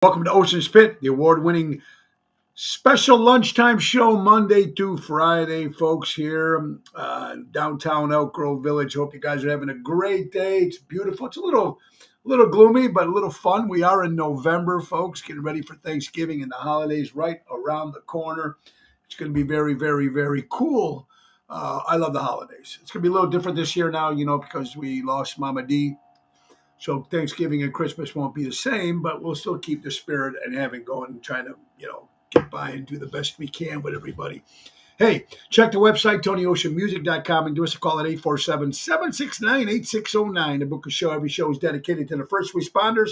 Welcome to Ocean's Pit, the award-winning special lunchtime show Monday to Friday, folks, here downtown Elk Grove Village. Hope you guys are having a great day. It's beautiful. It's a little gloomy, but a little fun. We are in November, folks, getting ready for Thanksgiving and the holidays right around the corner. It's going to be very, very, very cool. I love the holidays. It's going to be a little different this year now, because we lost Mama D. So Thanksgiving and Christmas won't be the same, but we'll still keep the spirit and having going and trying to, get by and do the best we can with everybody. Hey, check the website, TonyOceanMusic.com, and give us a call at 847-769-8609 to book a show. Every show is dedicated to the first responders.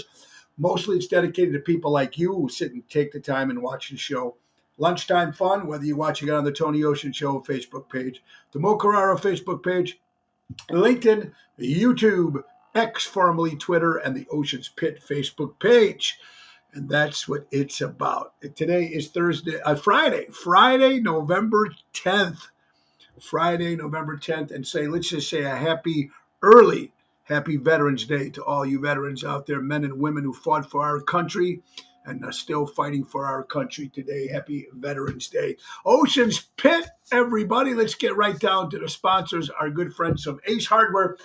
Mostly it's dedicated to people like you who sit and take the time and watch the show. Lunchtime fun, whether you're watching it on the Tony Ocean Show Facebook page, the Mo Carrara Facebook page, LinkedIn, YouTube, X, formerly Twitter, and the Ocean's Pit Facebook page. And that's what it's about. Today is Friday, November 10th. Friday, November 10th. And let's just say a happy Veterans Day to all you veterans out there, men and women who fought for our country and are still fighting for our country today. Happy Veterans Day. Ocean's Pit, everybody. Let's get right down to the sponsors, our good friends from Ace Hardware.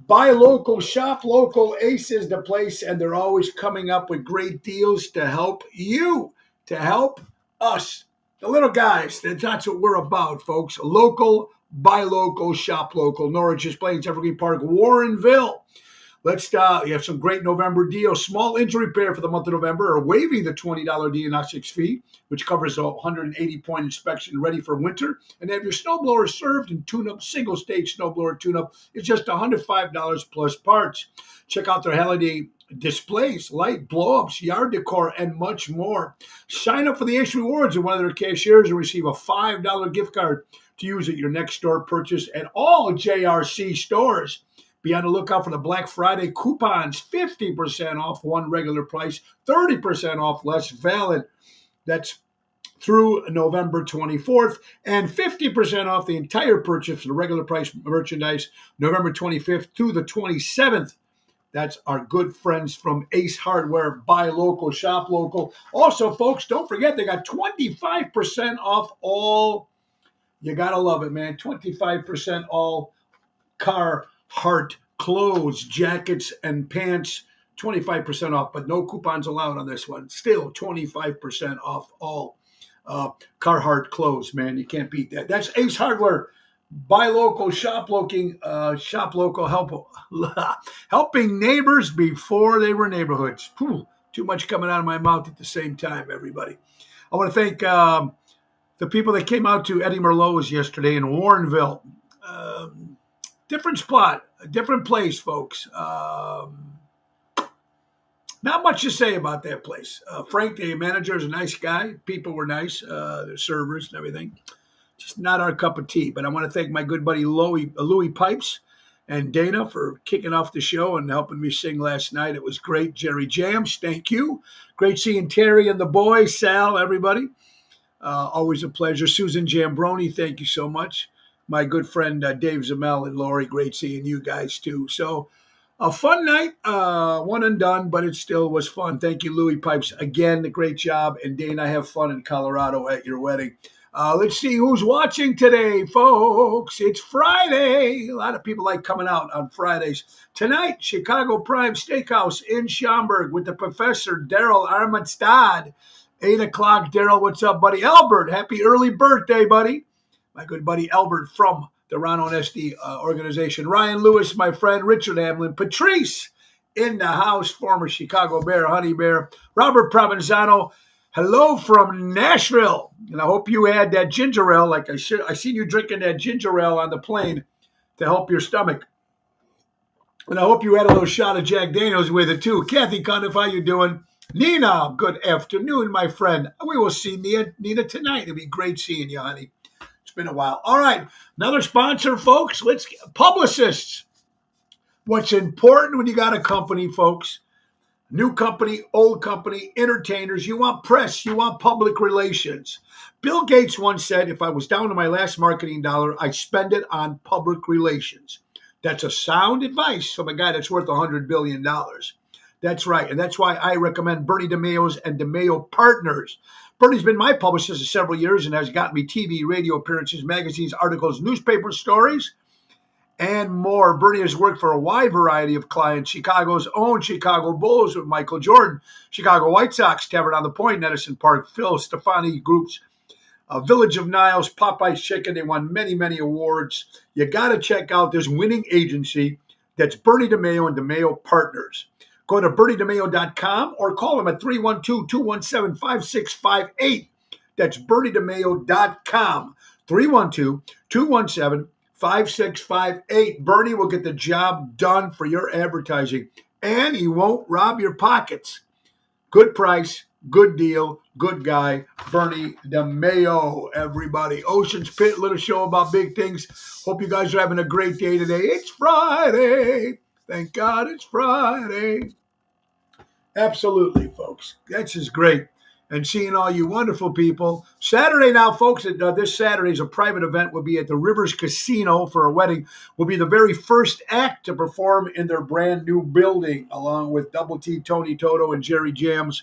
Buy local, shop local. Ace is the place, and they're always coming up with great deals to help you, to help us, the little guys. That's what we're about, folks. Local, buy local, shop local. Norwich Plains, Evergreen Park, Warrenville. You have some great November deals. Small injury repair for the month of November, or waiving the $20 diagnostics fee, which covers a 180-point inspection ready for winter. And have your snowblower served and tune-up, single-stage snowblower tune-up. It's just $105 plus parts. Check out their holiday displays, light blow-ups, yard decor, and much more. Sign up for the Ace Rewards at one of their cashiers and receive a $5 gift card to use at your next store purchase at all JRC stores. Be on the lookout for the Black Friday coupons, 50% off one regular price, 30% off less valid. That's through November 24th, and 50% off the entire purchase for the regular price merchandise, November 25th to the 27th. That's our good friends from Ace Hardware. Buy local, shop local. Also, folks, don't forget they got 25% off all. You got to love it, man. 25% all Carhartt clothes, jackets, and pants, 25% off, but no coupons allowed on this one. Still 25% off all Carhartt clothes, man. You can't beat that. That's Ace Hardware. Buy local, shop local, helping neighbors before they were neighborhoods. Too much coming out of my mouth at the same time, everybody. I want to thank the people that came out to Eddie Merlot's yesterday in Warrenville. Different spot, a different place, folks. Not much to say about that place. Frank, the manager, is a nice guy. People were nice, the servers and everything. Just not our cup of tea. But I want to thank my good buddy Louis Pipes and Dana for kicking off the show and helping me sing last night. It was great. Jerry Jams, thank you. Great seeing Terry and the boys, Sal, everybody. Always a pleasure. Susan Jambroni, thank you so much. My good friend Dave Zamel and Lori, great seeing you guys too. So a fun night, one and done, but it still was fun. Thank you, Louis Pipes. Again, a great job. And Dana, have fun in Colorado at your wedding. Let's see who's watching today, folks. It's Friday. A lot of people like coming out on Fridays. Tonight, Chicago Prime Steakhouse in Schaumburg with the Professor Daryl Armstead. 8 o'clock, Daryl, what's up, buddy? Albert, happy early birthday, buddy. My good buddy Albert from the Ron Onesti organization. Ryan Lewis, my friend. Richard Hamlin. Patrice in the house, former Chicago Bear, Honey Bear. Robert Provenzano, hello from Nashville. And I hope you had that ginger ale, like I seen you drinking that ginger ale on the plane to help your stomach. And I hope you had a little shot of Jack Daniels with it too. Kathy Conniff, how you doing? Nina, good afternoon, my friend. We will see Nina tonight. It'll be great seeing you, honey. It's been a while. All right, another sponsor, folks. Publicists. What's important when you got a company, folks? New company, old company, entertainers. You want press. You want public relations. Bill Gates once said, if I was down to my last marketing dollar, I'd spend it on public relations. That's a sound advice from a guy that's worth $100 billion. That's right. And that's why I recommend Bernie DeMayo's and DeMayo Partners. Bernie's been my publicist for several years and has gotten me TV, radio appearances, magazines, articles, newspaper stories, and more. Bernie has worked for a wide variety of clients: Chicago's own Chicago Bulls with Michael Jordan, Chicago White Sox, Tavern on the Point, Edison Park, Phil Stefani Groups, Village of Niles, Popeye's Chicken. They won many, many awards. You got to check out this winning agency. That's Bernie DeMayo and DeMayo Partners. Go to BernieDeMayo.com or call him at 312-217-5658. That's BernieDeMayo.com, 312-217-5658. Bernie will get the job done for your advertising, and he won't rob your pockets. Good price, good deal, good guy, Bernie DeMayo, everybody. Ocean's Pit, little show about big things. Hope you guys are having a great day today. It's Friday. Thank God it's Friday. Absolutely, folks. That's just great. And seeing all you wonderful people. Saturday now, folks, this Saturday is a private event. We'll be at the Rivers Casino for a wedding. We'll be the very first act to perform in their brand new building, along with Double T, Tony Toto, and Jerry Jams.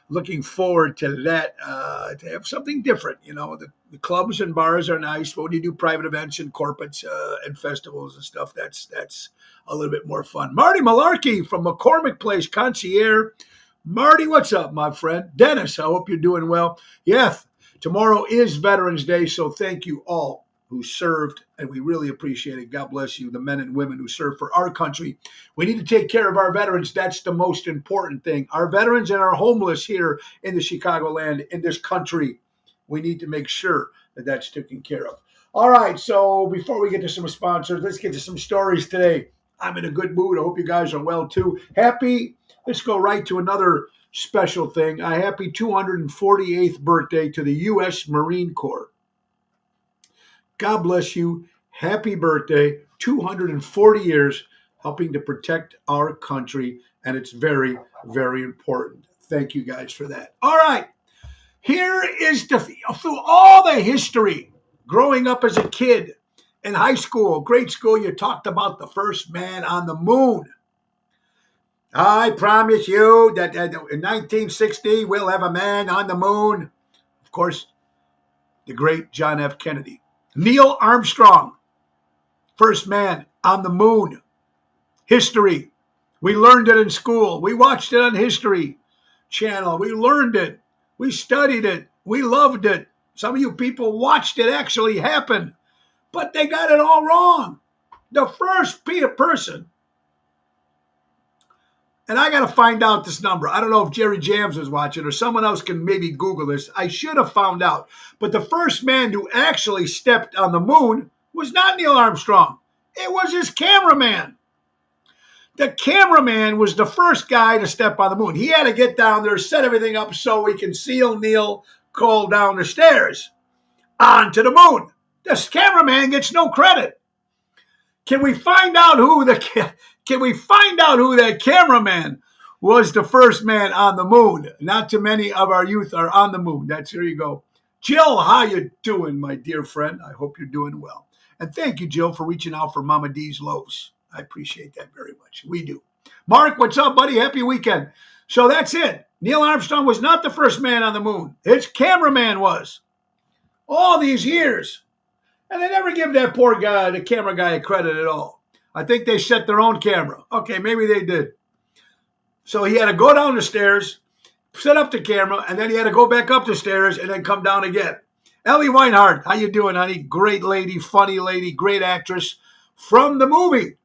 Looking forward to that, to have something different. You know, the clubs and bars are nice, but when you do private events and corporates and festivals and stuff, that's a little bit more fun. Marty Malarkey from McCormick Place Concierge. Marty, what's up, my friend? Dennis, I hope you're doing well. Yeah, tomorrow is Veterans Day, so thank you all who served, and we really appreciate it. God bless you, the men and women who serve for our country. We need to take care of our veterans. That's the most important thing. Our veterans and our homeless here in the Chicagoland, in this country, we need to make sure that that's taken care of. All right, so before we get to some sponsors, let's get to some stories today. I'm in a good mood. I hope you guys are well, too. Let's go right to another special thing. A happy 248th birthday to the U.S. Marine Corps. God bless you. Happy birthday. 240 years helping to protect our country, and it's very, very important. Thank you guys for that. All right. Here is through all the history growing up as a kid in high school, grade school, you talked about the first man on the moon. I promise you that in 1960, we'll have a man on the moon. Of course, the great John F. Kennedy. Neil Armstrong, first man on the moon. History. We learned it in school. We watched it on History Channel. We learned it. We studied it. We loved it. Some of you people watched it actually happen, but they got it all wrong. The first person, and I got to find out this number. I don't know if Jerry Jams was watching or someone else can maybe Google this. I should have found out. But the first man who actually stepped on the moon was not Neil Armstrong. It was his cameraman. The cameraman was the first guy to step on the moon. He had to get down there, set everything up so we can see Neil crawl down the stairs onto the moon. This cameraman gets no credit. Can we find out who that cameraman was the first man on the moon? Not too many of our youth are on the moon. Here you go. Jill, how you doing, my dear friend? I hope you're doing well. And thank you, Jill, for reaching out for Mama D's loaves. I appreciate that very much. We do. Mark, what's up, buddy? Happy weekend. So that's it. Neil Armstrong was not the first man on the moon. His cameraman was. All these years. And they never give that poor guy, the camera guy, a credit at all. I think they set their own camera. Okay, maybe they did. So he had to go down the stairs, set up the camera, and then he had to go back up the stairs and then come down again. Ellie Weinhardt, how you doing, honey? Great lady, funny lady, great actress from the movie.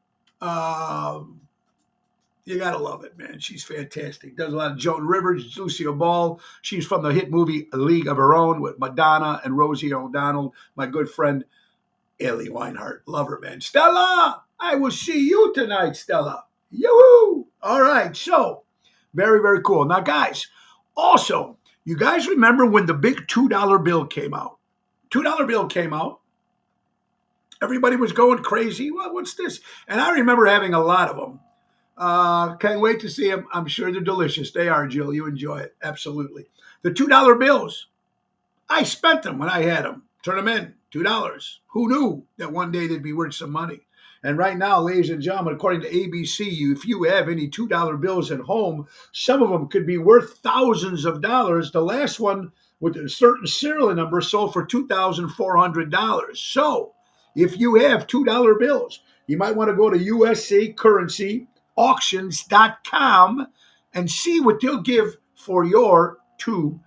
You got to love it, man. She's fantastic. Does a lot of Joan Rivers, Lucille Ball. She's from the hit movie A League of Her Own with Madonna and Rosie O'Donnell. My good friend, Ellie Weinhardt. Love her, man. Stella, I will see you tonight, Stella. Yoo-hoo! All right, so very, very cool. Now, guys, also, you guys remember when the big $2 bill came out? $2 bill came out. Everybody was going crazy. Well, what's this? And I remember having a lot of them. Can't wait to see them. I'm sure they're delicious. They are, Jill. You enjoy it. Absolutely. The $2 bills. I spent them when I had them. Turn them in. $2. Who knew that one day they'd be worth some money? And right now, ladies and gentlemen, according to ABC, if you have any $2 bills at home, some of them could be worth thousands of dollars. The last one with a certain serial number sold for $2,400. So if you have $2 bills, you might want to go to USC Currency auctions.com and see what they'll give for your $2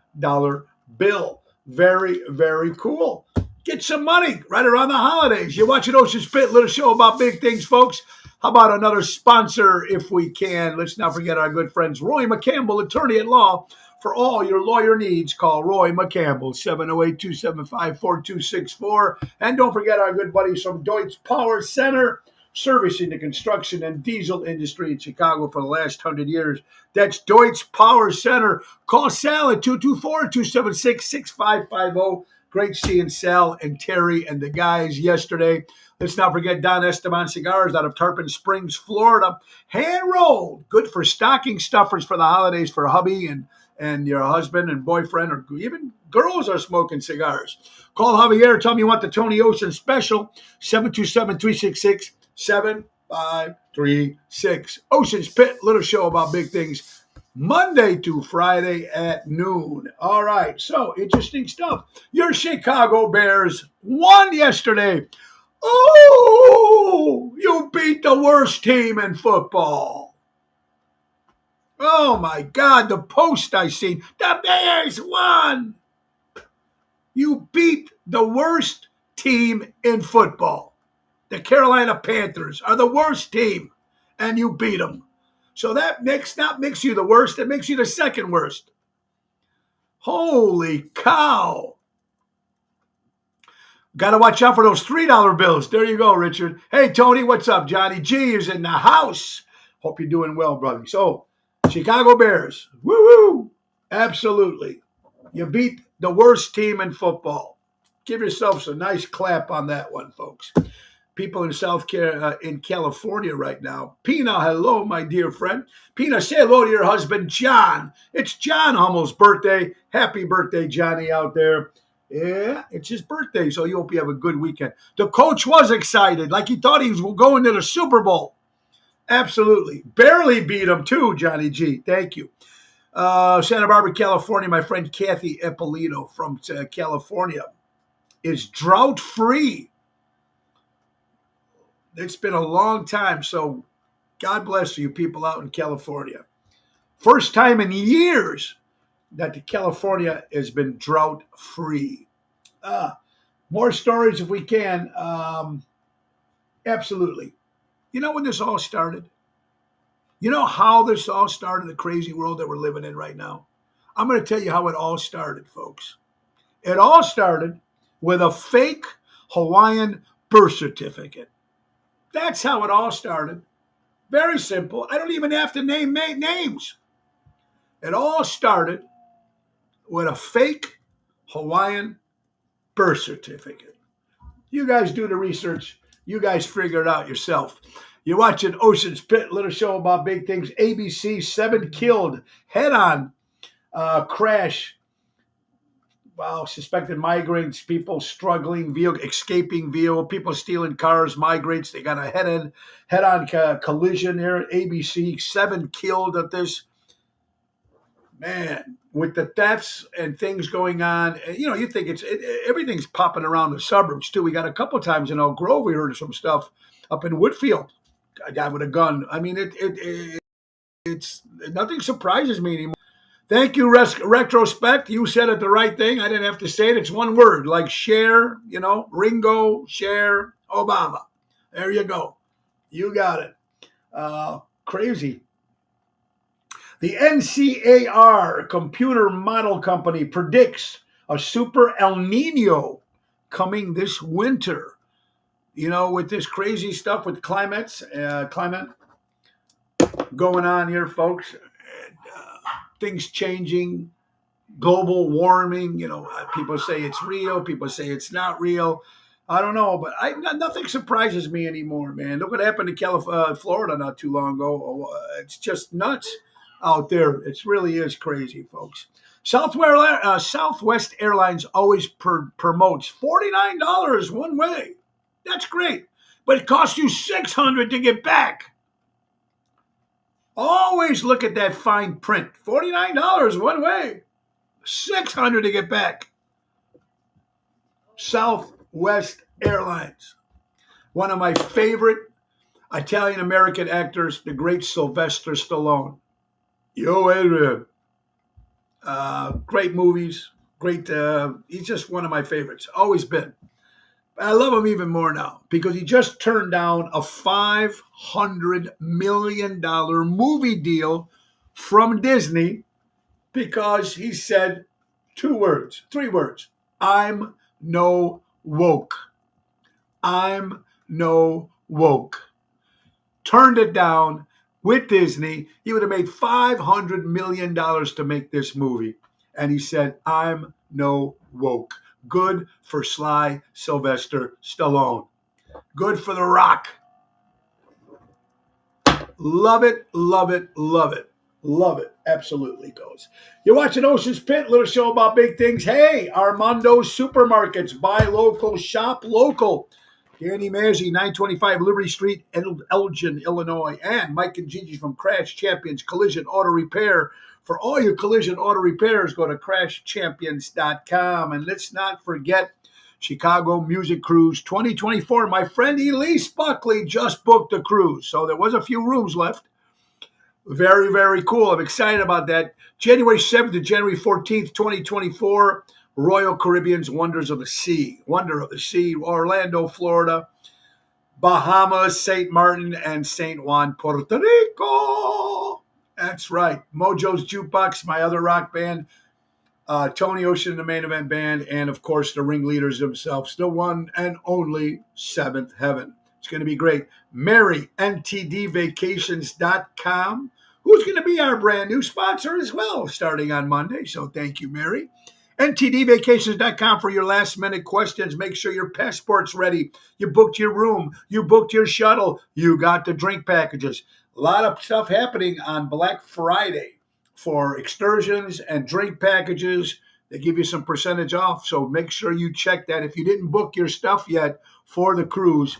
bill. Very, very cool. Get some money right around the holidays. You're watching Ocean Spit, little show about big things, folks. How about another sponsor if we can? Let's not forget our good friends, Roy McCampbell, attorney at law. For all your lawyer needs, call Roy McCampbell, 708-275-4264. And don't forget our good buddies from Deutsch Power Center, servicing the construction and diesel industry in Chicago for the last 100 years. That's Deutsch Power Center. Call Sal at 224-276-6550. Great seeing Sal and Terry and the guys yesterday. Let's not forget Don Esteban Cigars out of Tarpon Springs, Florida. Hand-rolled. Good for stocking stuffers for the holidays for hubby and your husband and boyfriend, or even girls are smoking cigars. Call Javier. Tell him you want the Tony Ocean special. 727-366-7536. Ocean's Pit, little show about big things. Monday to Friday at noon. All right, so interesting stuff. Your Chicago Bears won yesterday. Oh, you beat the worst team in football. Oh, my God, the post I seen. The Bears won. You beat the worst team in football. The Carolina Panthers are the worst team, and you beat them. So that not makes you the worst, it makes you the second worst. Holy cow. Got to watch out for those $3 bills. There you go, Richard. Hey, Tony, what's up? Johnny G is in the house. Hope you're doing well, brother. So, Chicago Bears. Woo-woo. Absolutely. You beat the worst team in football. Give yourselves a nice clap on that one, folks. People in in California right now. Pina, hello, my dear friend. Pina, say hello to your husband, John. It's John Hummel's birthday. Happy birthday, Johnny, out there. Yeah, it's his birthday, so you hope you have a good weekend. The coach was excited, like he thought he was going to the Super Bowl. Absolutely. Barely beat him, too, Johnny G. Thank you. Santa Barbara, California, my friend Kathy Eppolito from California is drought-free. It's been a long time, so God bless you people out in California. First time in years that California has been drought-free. More stories if we can. Absolutely. You know when this all started? You know how this all started, the crazy world that we're living in right now? I'm going to tell you how it all started, folks. It all started with a fake Hawaiian birth certificate. That's how it all started. Very simple. I don't even have to name names. It all started with a fake Hawaiian birth certificate. You guys do the research. You guys figure it out yourself. You're watching Ocean's Pit, little show about big things. ABC, 7 killed, head-on crash. Wow, suspected migrants, people struggling, escaping vehicle, people stealing cars, migrants. They got a head-on collision here at ABC. 7 killed at this. Man, with the thefts and things going on, you think everything's popping around the suburbs too. We got a couple times in Elk Grove, we heard of some stuff up in Woodfield. A guy with a gun. I mean, it's nothing surprises me anymore. Thank you, Retrospect. You said it the right thing. I didn't have to say it. It's one word, like share, Ringo, share, Obama. There you go. You got it. Crazy. The NCAR Computer Model Company predicts a super El Nino coming this winter. With this crazy stuff with climate going on here, folks, and, things changing, global warming. People say it's real. People say it's not real. I don't know, but nothing surprises me anymore, man. Look what happened to Florida not too long ago. It's just nuts out there. It really is crazy, folks. Southwest Airlines always promotes $49 one way. That's great. but it costs you $600 to get back. Always look at that fine print. $49 one way, $600 to get back. Southwest Airlines. One of my favorite Italian-American actors, the great Sylvester Stallone. Yo, Adrian. Great movies. Great. He's just one of my favorites. Always been. I love him even more now because he just turned down a $500 million movie deal from Disney because he said three words. I'm no woke. I'm no woke. Turned it down with Disney. He would have made $500 million to make this movie. And he said, I'm no woke. Good for Sly Sylvester Stallone. Good for The Rock. Love it, love it, love it. Love it. Absolutely goes. You're watching Ocean's Pit, little show about big things. Hey, Armando's Supermarkets. Buy local, shop local. Danny Mazzi, 925 Liberty Street, Elgin, Illinois. And Mike and Gigi from Crash Champions Collision Auto Repair. For all your collision auto repairs, go to crashchampions.com. And let's not forget Chicago Music Cruise 2024. My friend Elise Buckley just booked a cruise, so there was a few rooms left. Very, very cool. I'm excited about that. January 7th to January 14th, 2024, Royal Caribbean's Wonder of the Sea, Orlando, Florida, Bahamas, St. Martin, and St. Juan, Puerto Rico. That's right. Mojo's Jukebox, my other rock band, Tony Ocean, the main event band, and, of course, the ringleaders themselves, the one and only Seventh Heaven. It's going to be great. Mary, ntdvacations.com, who's going to be our brand new sponsor as well, starting on Monday. So thank you, Mary. ntdvacations.com for your last minute questions. Make sure your passport's ready. You booked your room. You booked your shuttle. You got the drink packages. A lot of stuff happening on Black Friday for excursions and drink packages. They give you some percentage off. So make sure you check that if you didn't book your stuff yet for the cruise.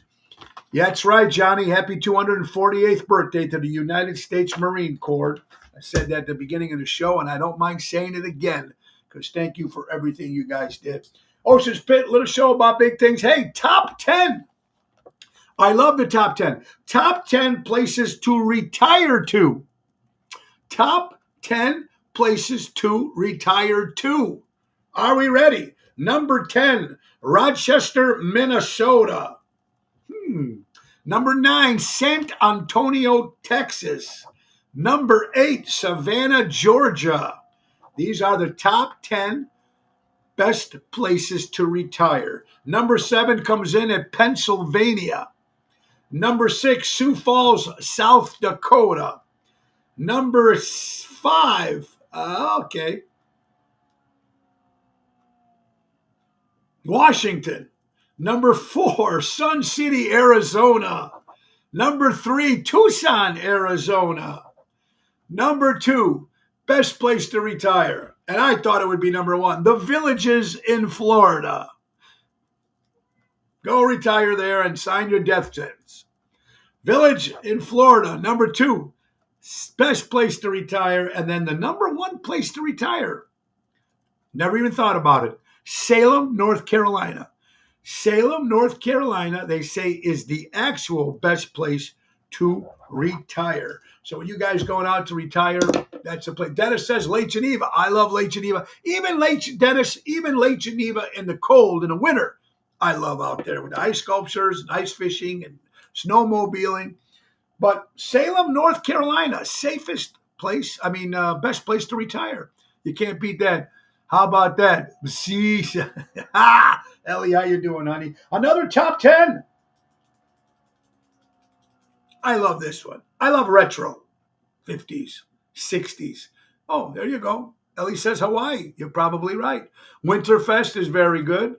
Yeah, that's right, Johnny. Happy 248th birthday to the United States Marine Corps. I said that at the beginning of the show, and I don't mind saying it again because thank you for everything you guys did. Ocean's Pit, little show about big things. Hey, top 10. I love the top 10. Top 10 places to retire to. Top 10 places to retire to. Are we ready? Number 10, Rochester, Minnesota. Number 9, San Antonio, Texas. Number 8, Savannah, Georgia. These are the top 10 best places to retire. Number 7 comes in at Pennsylvania. Number 6, Sioux Falls, South Dakota. Number 5, Washington. Number 4, Sun City, Arizona. Number 3, Tucson, Arizona. Number 2, best place to retire. And I thought it would be number 1, the Villages in Florida. Go retire there and sign your death sentence. Village in Florida, number 2, best place to retire. And then the number 1 place to retire, never even thought about it, Salem, North Carolina. Salem, North Carolina, they say is the actual best place to retire. So when you guys going out to retire, that's the place. Dennis says Lake Geneva. I love Lake Geneva. Even Lake Geneva in the cold, in the winter, I love out there with the ice sculptures and ice fishing and snowmobiling. But Salem, North Carolina, best place to retire. You can't beat that. How about that? See, Ellie, how you doing, honey? Another top 10. I love this one. I love retro, 50s, 60s. Oh, there you go. Ellie says Hawaii. You're probably right. Winterfest is very good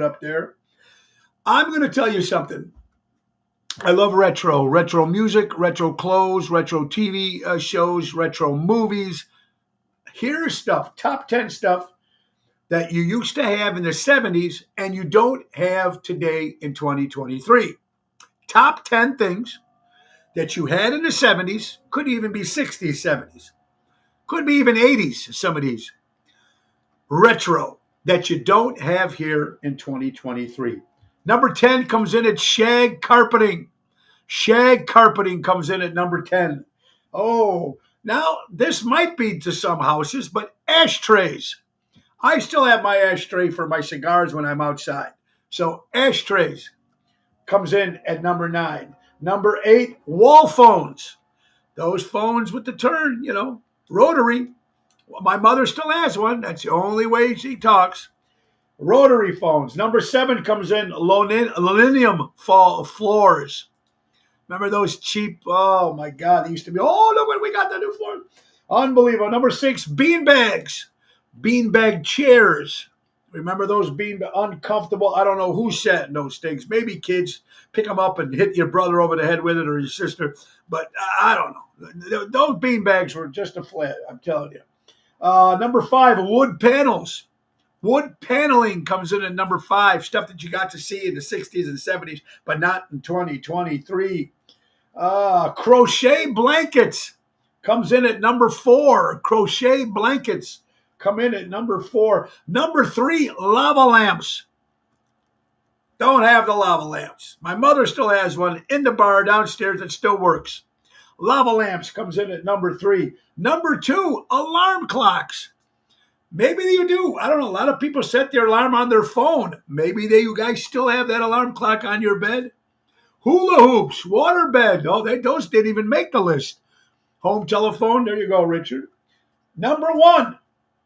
up there. I'm going to tell you something. I love retro music, retro clothes, retro TV shows, retro movies. Here's stuff, top 10 stuff that you used to have in the 70s and you don't have today in 2023. Top 10 things that you had in the 70s, could even be 60s, 70s, could be even 80s, some of these. Retro that you don't have here in 2023. Number 10 comes in at shag carpeting. Shag carpeting comes in at number 10. Oh, now this might be to some houses, but ashtrays. I still have my ashtray for my cigars when I'm outside. So ashtrays comes in at number 9. Number 8, wall phones. Those phones with the turn, rotary. Well, my mother still has one. That's the only way she talks. Rotary phones. Number 7 comes in linoleum floors. Remember those cheap, oh my God, they used to be, oh, look what we got the new floor. Unbelievable. Number 6, bean bags. Beanbag chairs. Remember those uncomfortable? I don't know who sat in those things. Maybe kids pick them up and hit your brother over the head with it or your sister. But I don't know. Those beanbags were just a flat, I'm telling you. Number 5, wood panels. Wood paneling comes in at number 5. Stuff that you got to see in the 60s and 70s, but not in 2023. Crochet blankets comes in at number 4. Crochet blankets come in at number 4. Number 3, lava lamps. Don't have the lava lamps. My mother still has one in the bar downstairs that still works. Lava lamps comes in at number 3. Number 2, alarm clocks. Maybe you do. I don't know. A lot of people set their alarm on their phone. Maybe you guys still have that alarm clock on your bed. Hula hoops, water bed. Oh, those didn't even make the list. Home telephone. There you go, Richard. Number 1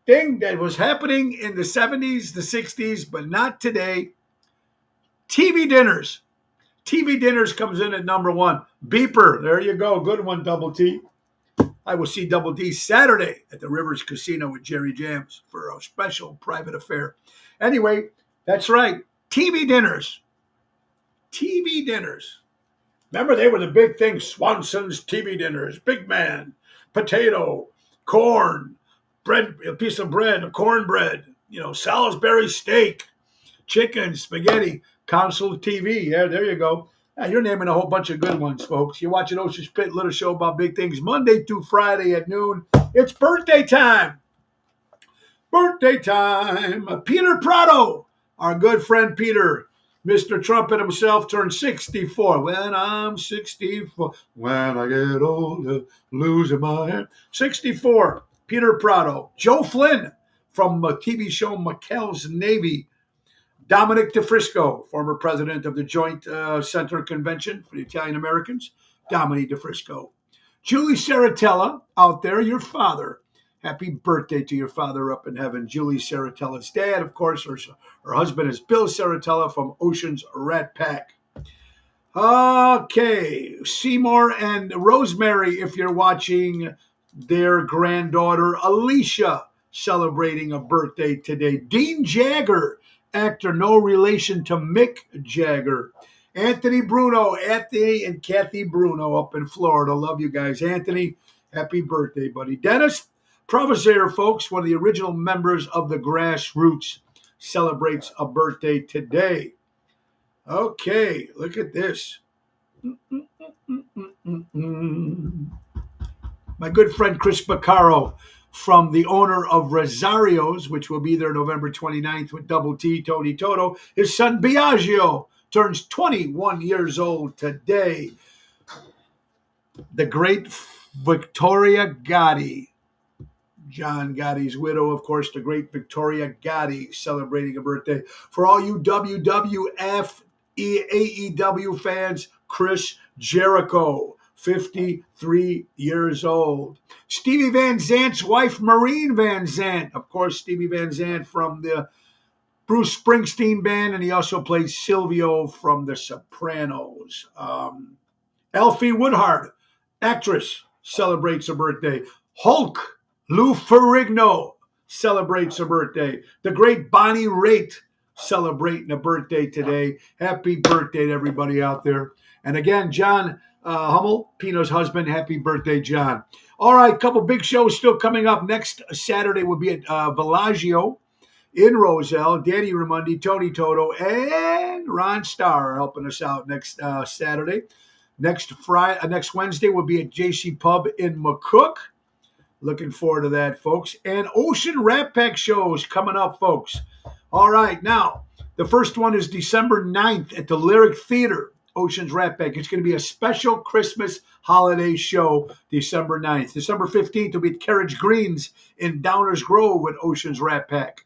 thing that was happening in the 70s, the 60s, but not today. TV dinners. TV dinners comes in at number 1. Beeper. There you go. Good one, Double T. I will see Double D Saturday at the Rivers Casino with Jerry Jams for a special private affair. Anyway, that's right. TV dinners. TV dinners. Remember, they were the big thing. Swanson's TV dinners. Big man. Potato. Corn. Bread. A piece of bread. A cornbread. Salisbury steak. Chicken. Spaghetti. Console TV. Yeah, there you go. Now, you're naming a whole bunch of good ones, folks. You're watching Ocean Spit, little show about big things, Monday through Friday at noon. It's birthday time. Birthday time. Peter Prado, our good friend Peter, Mr. Trumpet himself, turned 64. When I'm 64, when I get older, losing my hair. 64, Peter Prado. Joe Flynn from the TV show McHale's Navy. Dominic DeFrisco, former president of the Joint Center Convention for the Italian Americans. Dominic DeFrisco. Julie Saratella, out there, your father. Happy birthday to your father up in heaven. Julie Saratella's dad, of course, her husband is Bill Saratella from Ocean's Rat Pack. Okay, Seymour and Rosemary, if you're watching, their granddaughter Alicia celebrating a birthday today. Dean Jagger, actor, no relation to Mick Jagger. Anthony and Kathy Bruno up in Florida. Love you guys. Anthony, happy birthday, buddy. Dennis Provisator, folks, one of the original members of the Grassroots, celebrates a birthday today. Okay, look at this. My good friend Chris Baccaro, from the owner of Rosario's, which will be there November 29th with Double T, Tony Toto. His son Biagio turns 21 years old today. The great Victoria Gotti, John Gotti's widow, of course, the great Victoria Gotti, celebrating a birthday. For all you WWF, AEW fans, Chris Jericho, 53 years old. Stevie Van Zant's wife, Maureen Van Zant. Of course, Stevie Van Zant from the Bruce Springsteen band, and he also plays Silvio from The Sopranos. Alfie Woodhard, actress, celebrates a birthday. Hulk, Lou Ferrigno, celebrates a birthday. The great Bonnie Raitt, celebrating a birthday today. Happy birthday to everybody out there. And again, John Hummel, Pino's husband. Happy birthday, John. All right, couple big shows still coming up. Next Saturday will be at Bellagio. in Roselle. Danny Ramundi, Tony Toto, and Ron Starr are helping us out next Saturday. Next Wednesday, we'll be at JC Pub in McCook. Looking forward to that, folks. And Ocean Rat Pack shows coming up, folks. All right, now, the first one is December 9th at the Lyric Theater, Ocean's Rat Pack. It's going to be a special Christmas holiday show, December 9th. December 15th will be at Carriage Greens in Downers Grove with Ocean's Rat Pack.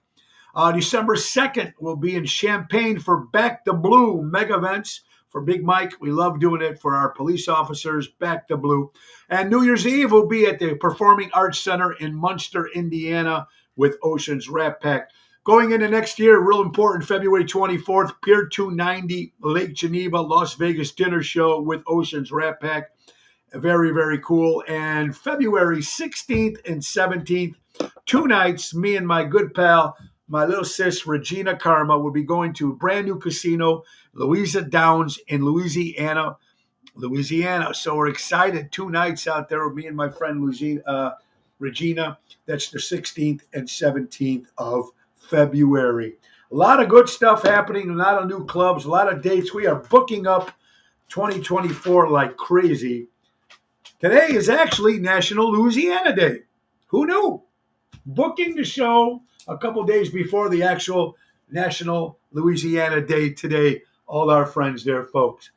December 2nd will be in Champaign for Back the Blue mega events. For Big Mike, we love doing it for our police officers, Back the Blue. And New Year's Eve will be at the Performing Arts Center in Munster, Indiana with Ocean's Rat Pack. Going into next year, real important, February 24th, Pier 290, Lake Geneva, Las Vegas dinner show with Ocean's Rat Pack. Very, very cool. And February 16th and 17th, 2 nights, me and my good pal, my little sis, Regina Karma, will be going to a brand new casino, Louisa Downs in Louisiana. So we're excited. 2 nights out there with me and my friend Regina. That's the 16th and 17th of February. A lot of good stuff happening, a lot of new clubs, a lot of dates. We are booking up 2024 like crazy. Today is actually National Louisiana Day. Who knew? Booking the show a couple days before the actual National Louisiana Day today. All our friends there, folks.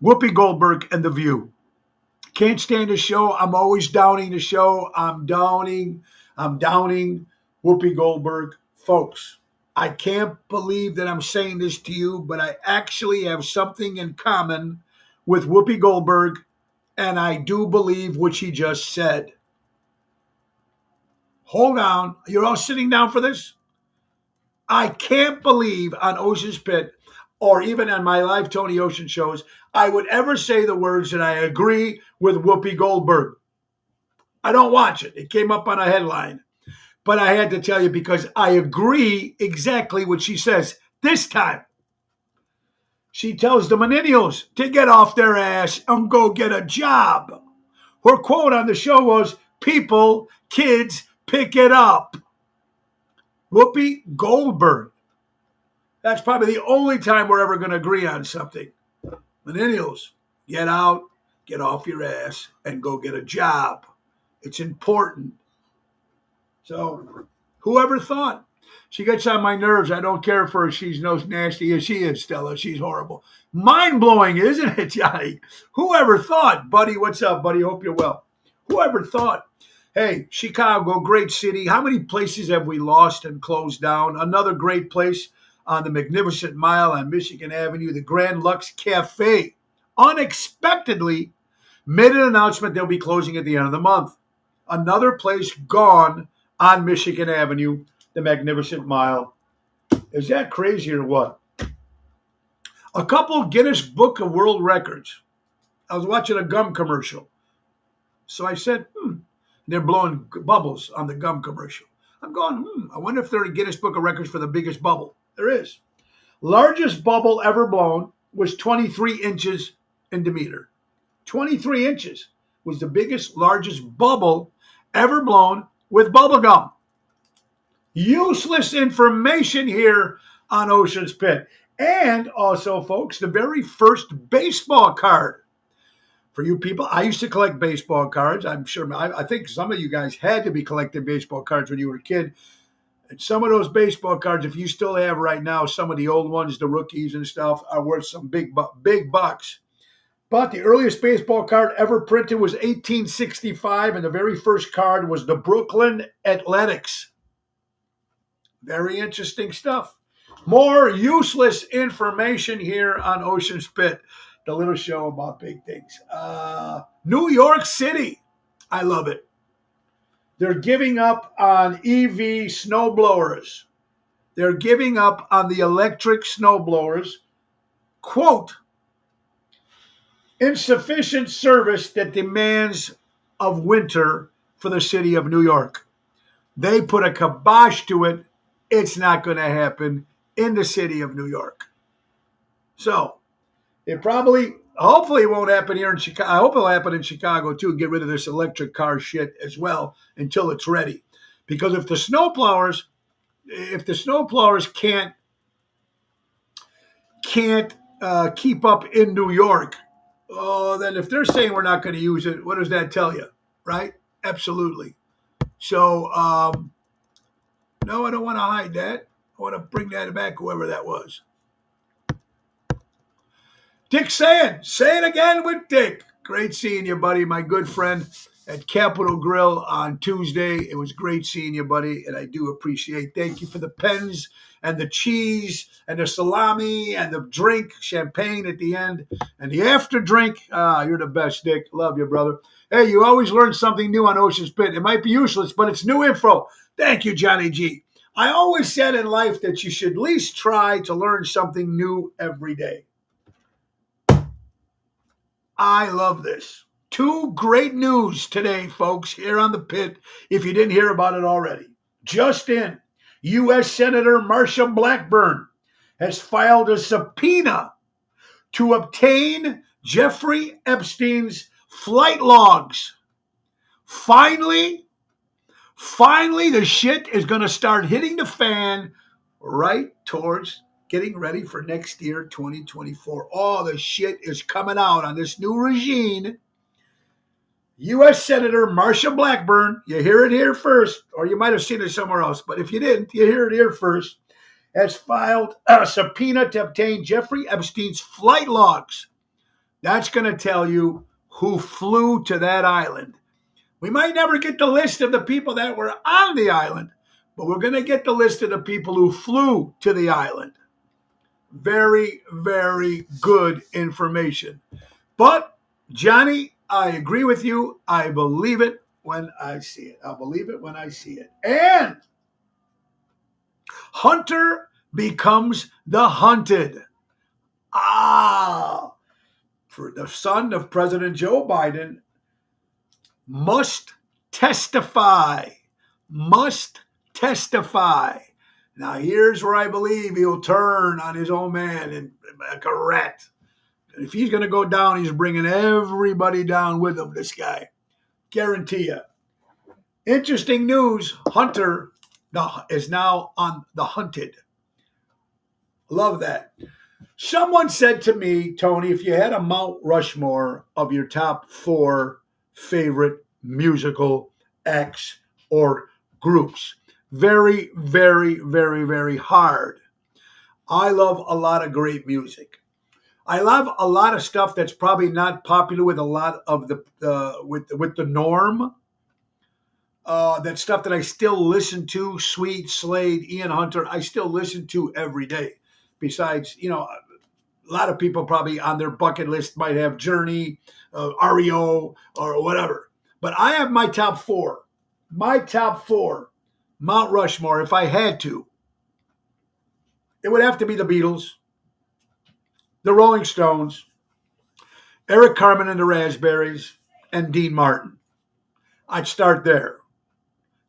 Whoopi Goldberg and The View. Can't stand the show. I'm always downing the show. I'm downing Whoopi Goldberg. Folks, I can't believe that I'm saying this to you, but I actually have something in common with Whoopi Goldberg, and I do believe what she just said. Hold on. You're all sitting down for this? I can't believe on Ocean's Pit or even on my live Tony Ocean shows, I would ever say the words that I agree with Whoopi Goldberg. I don't watch it. It came up on a headline. But I had to tell you because I agree exactly what she says this time. She tells the millennials to get off their ass and go get a job. Her quote on the show was, "People, kids, pick it up." Whoopi Goldberg. That's probably the only time we're ever going to agree on something. Millennials, get out, get off your ass, and go get a job. It's important. So, whoever thought? She gets on my nerves. I don't care for her. She's no nasty as she is, Stella. She's horrible. Mind-blowing, isn't it, Johnny? Whoever thought? Buddy, what's up, buddy? Hope you're well. Whoever thought? Hey, Chicago, great city. How many places have we lost and closed down? Another great place on the Magnificent Mile on Michigan Avenue, the Grand Lux Cafe, unexpectedly made an announcement they'll be closing at the end of the month. Another place gone on Michigan Avenue, the Magnificent Mile. Is that crazy or what? A couple Guinness Book of World Records. I was watching a gum commercial. So I said, they're blowing bubbles on the gum commercial. I'm going, I wonder if there's a Guinness Book of Records for the biggest bubble. There is. Largest bubble ever blown was 23 inches in diameter. 23 inches was the biggest, largest bubble ever blown with bubble gum. Useless information here on Ocean's Pit. And also, folks, the very first baseball card. For you people, I used to collect baseball cards. I'm sure, I think some of you guys had to be collecting baseball cards when you were a kid. And some of those baseball cards, if you still have right now, some of the old ones, the rookies and stuff, are worth some big bucks. But the earliest baseball card ever printed was 1865, and the very first card was the Brooklyn Athletics. Very interesting stuff. More useless information here on Ocean's Pit, the little show about big things. New York City. I love it. They're giving up on EV snowblowers. They're giving up on the electric snowblowers. Quote, insufficient service that demands of winter for the city of New York. They put a kibosh to it. It's not going to happen in the city of New York. So it hopefully it won't happen here in Chicago. I hope it'll happen in Chicago too. Get rid of this electric car shit as well until it's ready. Because if the snowplowers can't keep up in New York, oh, then if they're saying we're not going to use it, what does that tell you, right? Absolutely. So, no, I don't want to hide that. I want to bring that back, whoever that was. Dick saying, say it again with Dick. Great seeing you, buddy, my good friend at Capitol Grill on Tuesday. It was great seeing you, buddy, and I do appreciate. Thank you for the pens and the cheese and the salami and the drink, champagne at the end, and the after drink. You're the best, Dick. Love you, brother. Hey, you always learn something new on Ocean's Pit. It might be useless, but it's new info. Thank you, Johnny G. I always said in life that you should at least try to learn something new every day. I love this. 2 great news today, folks, here on the Pit, if you didn't hear about it already. Just in, U.S. Senator Marsha Blackburn has filed a subpoena to obtain Jeffrey Epstein's flight logs. Finally, the shit is going to start hitting the fan right towards getting ready for next year, 2024. All the shit is coming out on this new regime. U.S. Senator Marsha Blackburn, you hear it here first, or you might have seen it somewhere else, but if you didn't, you hear it here first, has filed a subpoena to obtain Jeffrey Epstein's flight logs. That's going to tell you who flew to that island. We might never get the list of the people that were on the island, but we're going to get the list of the people who flew to the island. Very, very good information. But, Johnny, I agree with you. I believe it when I see it. I'll believe it when I see it. And Hunter becomes the hunted. For the son of President Joe Biden must testify. Now, here's where I believe he'll turn on his own man and like a rat. If he's going to go down, he's bringing everybody down with him, this guy. Guarantee you. Interesting news. Hunter is now on the hunted. Love that. Someone said to me, Tony, if you had a Mount Rushmore of your top 4 favorite musical acts or groups, very, very, very, very hard. I love a lot of great music. I love a lot of stuff that's probably not popular with a lot of with the norm. That stuff that I still listen to, Sweet, Slade, Ian Hunter, I still listen to every day. Besides, a lot of people probably on their bucket list might have Journey, REO, or whatever. But I have my top 4. My top 4, Mount Rushmore, if I had to. It would have to be the Beatles, the Rolling Stones, Eric Carmen and the Raspberries, and Dean Martin. I'd start there.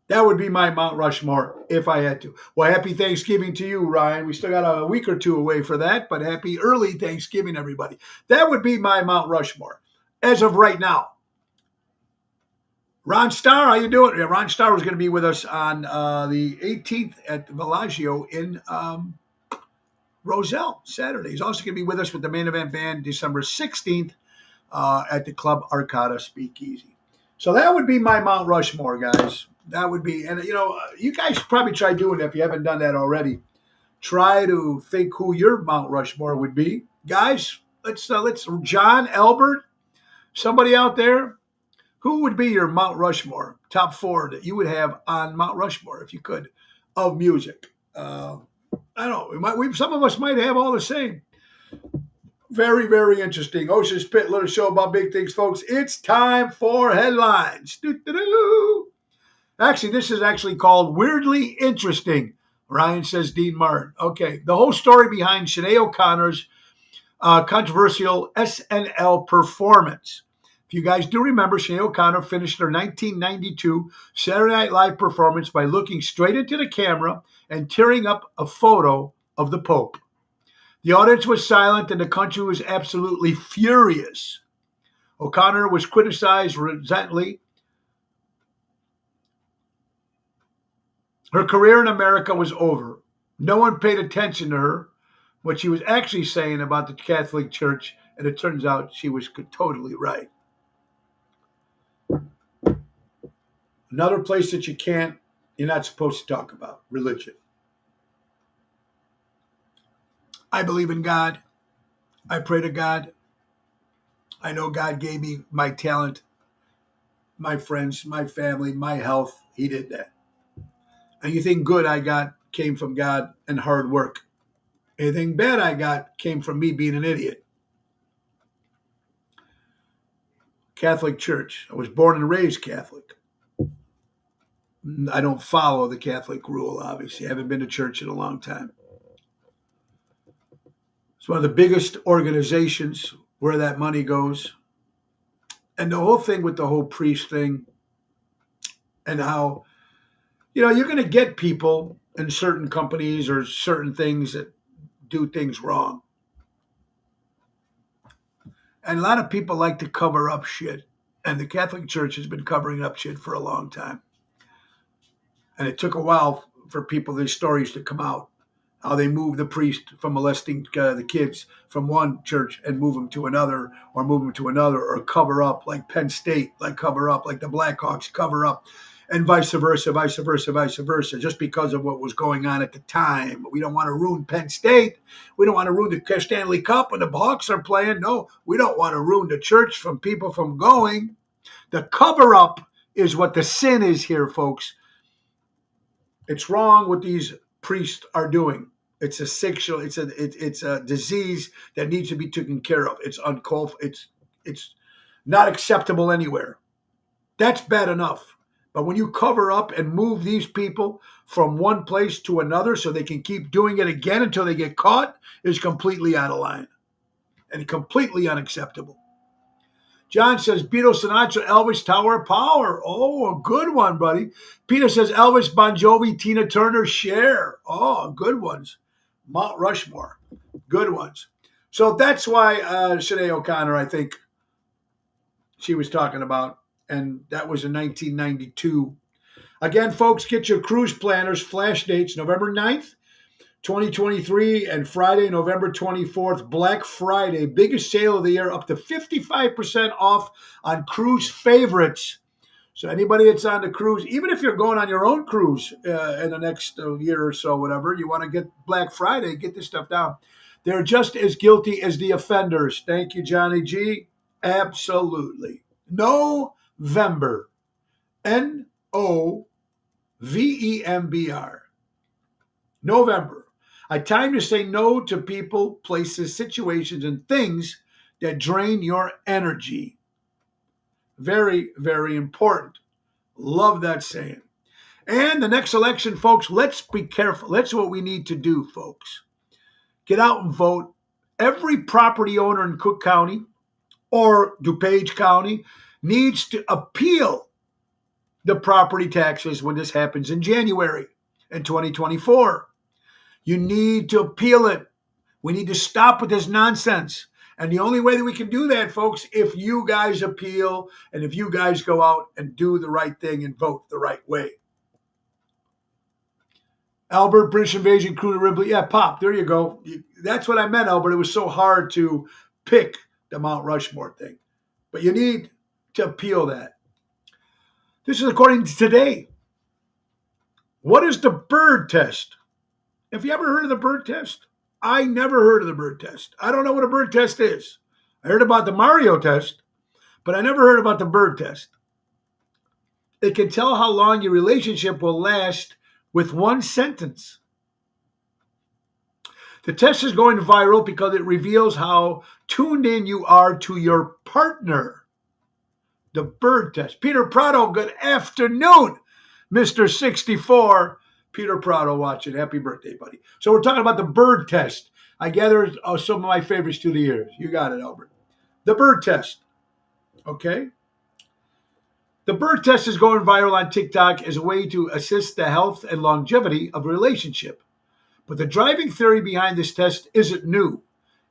That would be my Mount Rushmore if I had to. Well, happy Thanksgiving to you, Ryan. We still got a week or 2 away for that, but happy early Thanksgiving, everybody. That would be my Mount Rushmore as of right now. Ron Starr, how you doing? Yeah, Ron Starr was going to be with us on the 18th at the Bellagio in Roselle, Saturday. He's also going to be with us with the Main Event Band December 16th at the Club Arcada Speakeasy. So that would be my Mount Rushmore, guys. That would be, and you guys probably try doing it if you haven't done that already. Try to think who your Mount Rushmore would be. Guys, let's John, Albert, somebody out there. Who would be your Mount Rushmore, top 4 that you would have on Mount Rushmore, if you could, of music? I don't know. Some of us might have all the same. Very, very interesting. Ocean's Pit, little show about big things, folks. It's time for headlines. Doo-doo-doo. Actually, this is actually called Weirdly Interesting. Ryan says Dean Martin. Okay, the whole story behind Sinead O'Connor's controversial SNL performance. If you guys do remember, Sinead O'Connor finished her 1992 Saturday Night Live performance by looking straight into the camera and tearing up a photo of the Pope. The audience was silent and the country was absolutely furious. O'Connor was criticized resentfully Her career in America was over. No one paid attention to her, what she was actually saying about the Catholic Church, and it turns out she was totally right. Another place that you're not supposed to talk about religion. I believe in God. I pray to God. I know God gave me my talent, my friends, my family, my health. He did that. Anything good I got came from God and hard work. Anything bad I got came from me being an idiot. Catholic Church. I was born and raised Catholic. I don't follow the Catholic rule, obviously. I haven't been to church in a long time. It's one of the biggest organizations where that money goes. And the whole thing with the whole priest thing and how, you're going to get people in certain companies or certain things that do things wrong. And a lot of people like to cover up shit. And the Catholic Church has been covering up shit for a long time. And it took a while for these stories to come out. How they move the priest from molesting the kids from one church and move them to another, or cover up like Penn State, like cover up like the Blackhawks cover up, and vice versa, just because of what was going on at the time. We don't want to ruin Penn State. We don't want to ruin the Stanley Cup when the Hawks are playing. No, we don't want to ruin the church from people from going. The cover up is what the sin is here, folks. It's wrong what these priests are doing. It's a disease that needs to be taken care of. It's uncalled. It's not acceptable anywhere. That's bad enough. But when you cover up and move these people from one place to another so they can keep doing it again until they get caught, is completely out of line and completely unacceptable. John says, Beatles, Sinatra, Elvis, Tower of Power. Oh, a good one, buddy. Peter says, Elvis, Bon Jovi, Tina Turner, Cher. Oh, good ones. Mount Rushmore. Good ones. So that's why Sinead O'Connor, I think she was talking about. And that was in 1992. Again, folks, get your cruise planners, flash dates, November 9th, 2023, and Friday, November 24th, Black Friday, biggest sale of the year, up to 55% off on cruise favorites. So anybody that's on the cruise, even if you're going on your own cruise in the next year or so, whatever, you want to get Black Friday, get this stuff down. They're just as guilty as the offenders. Thank you, Johnny G. Absolutely. November. November. November. A time to say no to people, places, situations, and things that drain your energy. Very, very important. Love that saying. And the next election, folks, let's be careful. That's what we need to do, folks. Get out and vote. Every property owner in Cook County or DuPage County needs to appeal the property taxes when this happens in January in 2024. You need to appeal it. We need to stop with this nonsense. And the only way that we can do that, folks, if you guys appeal and if you guys go out and do the right thing and vote the right way. Albert, British Invasion, Crew to Ripley. Yeah, Pop, there you go. That's what I meant, Albert. It was so hard to pick the Mount Rushmore thing. But you need to appeal that. This is according to today. What is the Bird test? Have you ever heard of the Bird test? I never heard of the Bird test. I don't know what a Bird test is. I heard about the Mario test, but I never heard about the Bird test. It can tell how long your relationship will last with one sentence. The test is going viral because it reveals how tuned in you are to your partner. The Bird test. Peter Prado, good afternoon, Mr. 64. Peter Prado watching. Happy birthday, buddy. So we're talking about the Bird test. I gather some of my favorites through the years. You got it, Albert. The Bird test. Okay? The Bird test is going viral on TikTok as a way to assist the health and longevity of a relationship. But the driving theory behind this test isn't new.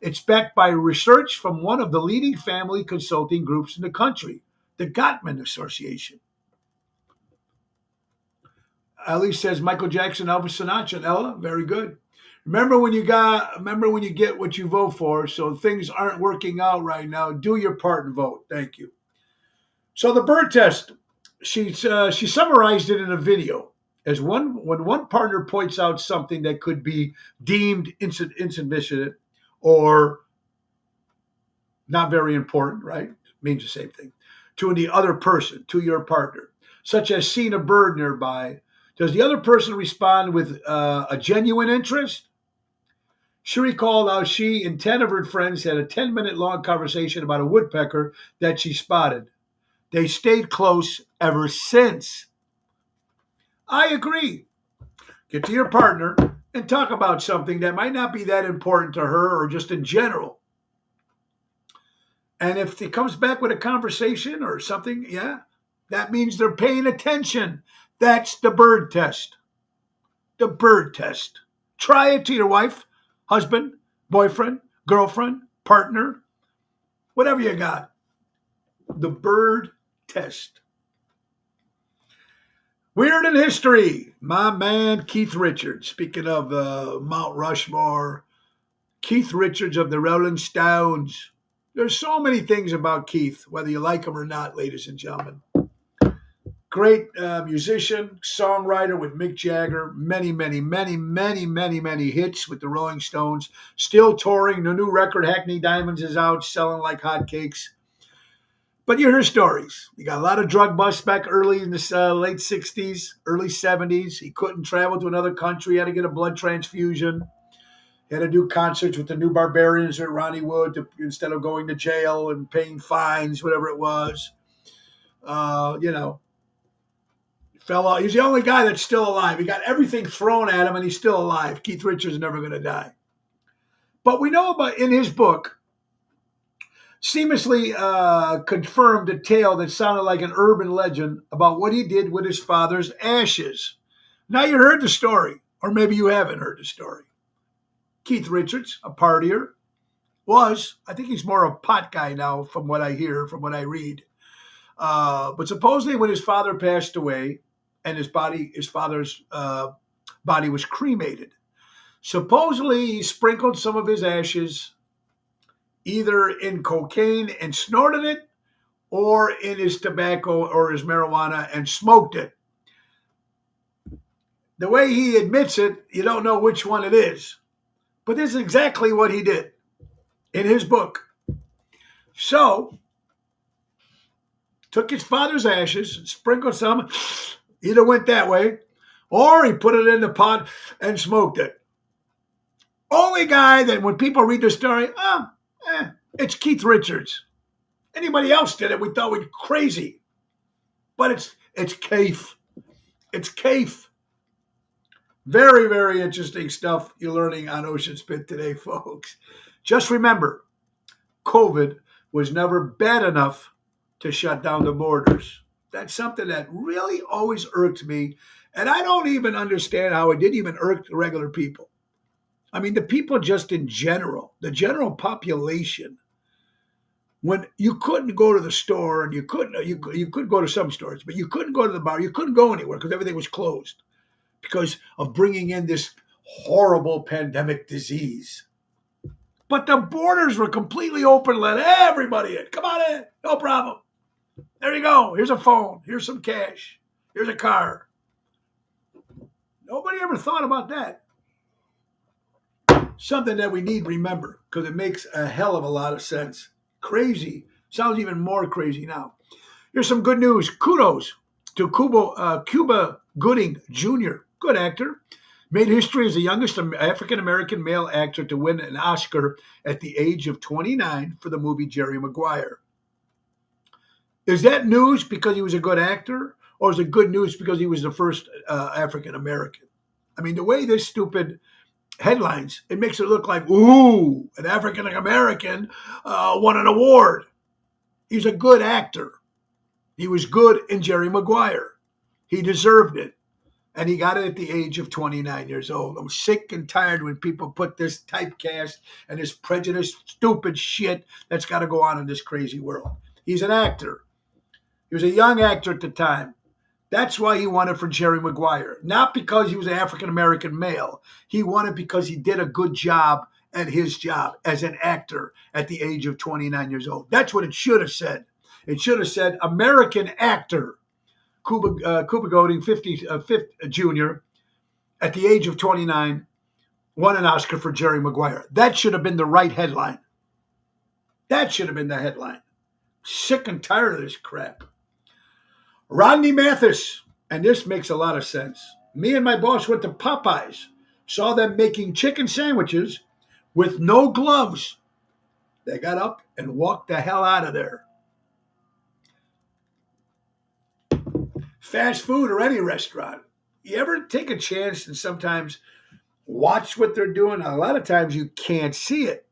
It's backed by research from one of the leading family consulting groups in the country, the Gottman Association. Ali says Michael Jackson, Elvis Sinatra, Ella. Very good. Remember when you get what you vote for. So things aren't working out right now. Do your part and vote. Thank you. So the bird test. She summarized it in a video as when one partner points out something that could be deemed insignificant or not very important, right? Means the same thing to the other person, to your partner, such as seeing a bird nearby. Does the other person respond with a genuine interest? She recalled how she and 10 of her friends had a 10-minute long conversation about a woodpecker that she spotted. They stayed close ever since. I agree. Get to your partner and talk about something that might not be that important to her or just in general. And if he comes back with a conversation or something, yeah, that means they're paying attention. That's the bird test. The bird test. Try it to your wife, husband, boyfriend, girlfriend, partner, whatever you got. The bird test. Weird in history. My man, Keith Richards. Speaking of Mount Rushmore, Keith Richards of the Rolling Stones. There's so many things about Keith, whether you like him or not, ladies and gentlemen. Great musician, songwriter with Mick Jagger. Many hits with the Rolling Stones. Still touring. The new record, Hackney Diamonds, is out, selling like hotcakes. But you hear stories. He got a lot of drug busts back early in the late 60s, early 70s. He couldn't travel to another country. He had to get a blood transfusion. He had to do concerts with the New Barbarians at Ronnie Wood instead of going to jail and paying fines, whatever it was. Fell off. He's the only guy that's still alive. He got everything thrown at him, and he's still alive. Keith Richards is never going to die. But we know about, in his book, seamlessly confirmed a tale that sounded like an urban legend about what he did with his father's ashes. Now you heard the story, or maybe you haven't heard the story. Keith Richards, a partier, I think he's more a pot guy now from what I hear, from what I read. But supposedly when his father passed away and his father's body was cremated, supposedly he sprinkled some of his ashes either in cocaine and snorted it or in his tobacco or his marijuana and smoked it. The way he admits it, you don't know which one it is. But this is exactly what he did in his book. So, took his father's ashes, sprinkled some, either went that way, or he put it in the pot and smoked it. Only guy that when people read the story, it's Keith Richards. Anybody else did it, we thought we'd crazy. But it's Keith. It's Keith. Very, very interesting stuff you're learning on Ocean Spit today, folks. Just remember, COVID was never bad enough to shut down the borders. That's something that really always irked me. And I don't even understand how it didn't even irk the regular people. I mean, the people just in general, the general population, when you couldn't go to the store and you could go to some stores, but you couldn't go to the bar, you couldn't go anywhere because everything was closed because of bringing in this horrible pandemic disease. But the borders were completely open, let everybody in. Come on in, no problem. There you go. Here's a phone. Here's some cash. Here's a car. Nobody ever thought about that. Something that we need to remember because it makes a hell of a lot of sense. Crazy. Sounds even more crazy now. Here's some good news. Kudos to Cuba Gooding Jr., good actor. Made history as the youngest African-American male actor to win an Oscar at the age of 29 for the movie Jerry Maguire. Is that news because he was a good actor, or is it good news because he was the first African-American? I mean, the way this stupid headlines, it makes it look like, ooh, an African-American won an award. He's a good actor. He was good in Jerry Maguire. He deserved it. And he got it at the age of 29 years old. I'm sick and tired when people put this typecast and this prejudiced, stupid shit that's got to go on in this crazy world. He's an actor. He was a young actor at the time. That's why he won it for Jerry Maguire. Not because he was an African-American male. He won it because he did a good job at his job as an actor at the age of 29 years old. That's what it should have said. It should have said American actor Cuba Gooding, 55th junior, at the age of 29, won an Oscar for Jerry Maguire. That should have been the right headline. That should have been the headline. Sick and tired of this crap. Rodney Mathis, and this makes a lot of sense. Me and my boss went to Popeyes, saw them making chicken sandwiches with no gloves. They got up and walked the hell out of there. Fast food or any restaurant. You ever take a chance and sometimes watch what they're doing? A lot of times you can't see it.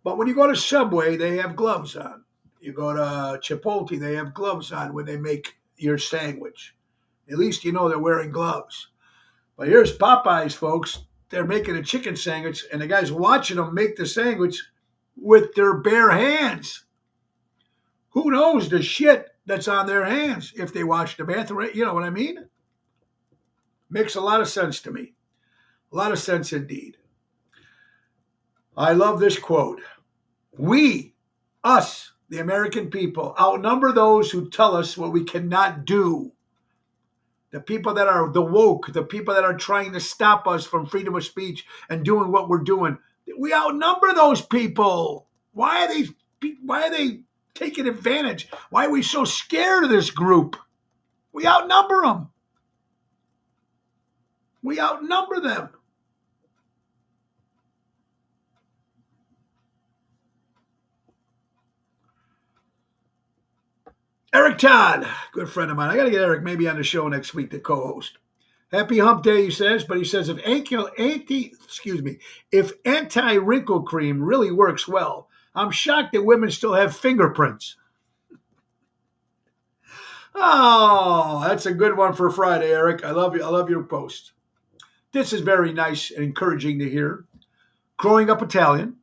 But when you go to Subway, they have gloves on. You go to Chipotle, they have gloves on when they make your sandwich. At least you know they're wearing gloves. But here's Popeyes, folks. They're making a chicken sandwich, and the guy's watching them make the sandwich with their bare hands. Who knows the shit that's on their hands if they wash the bathroom? You know what I mean? Makes a lot of sense to me. A lot of sense indeed. I love this quote. We, us, the American people, outnumber those who tell us what we cannot do. The people that are the woke, the people that are trying to stop us from freedom of speech and doing what we're doing. We outnumber those people. Why are they taking advantage? Why are we so scared of this group? We outnumber them. We outnumber them. Eric Todd, good friend of mine. I got to get Eric maybe on the show next week to co-host. Happy Hump Day, he says, but he says if anti-wrinkle cream really works well, I'm shocked that women still have fingerprints. Oh, that's a good one for Friday, Eric. I love you. I love your post. This is very nice and encouraging to hear. Growing up Italian,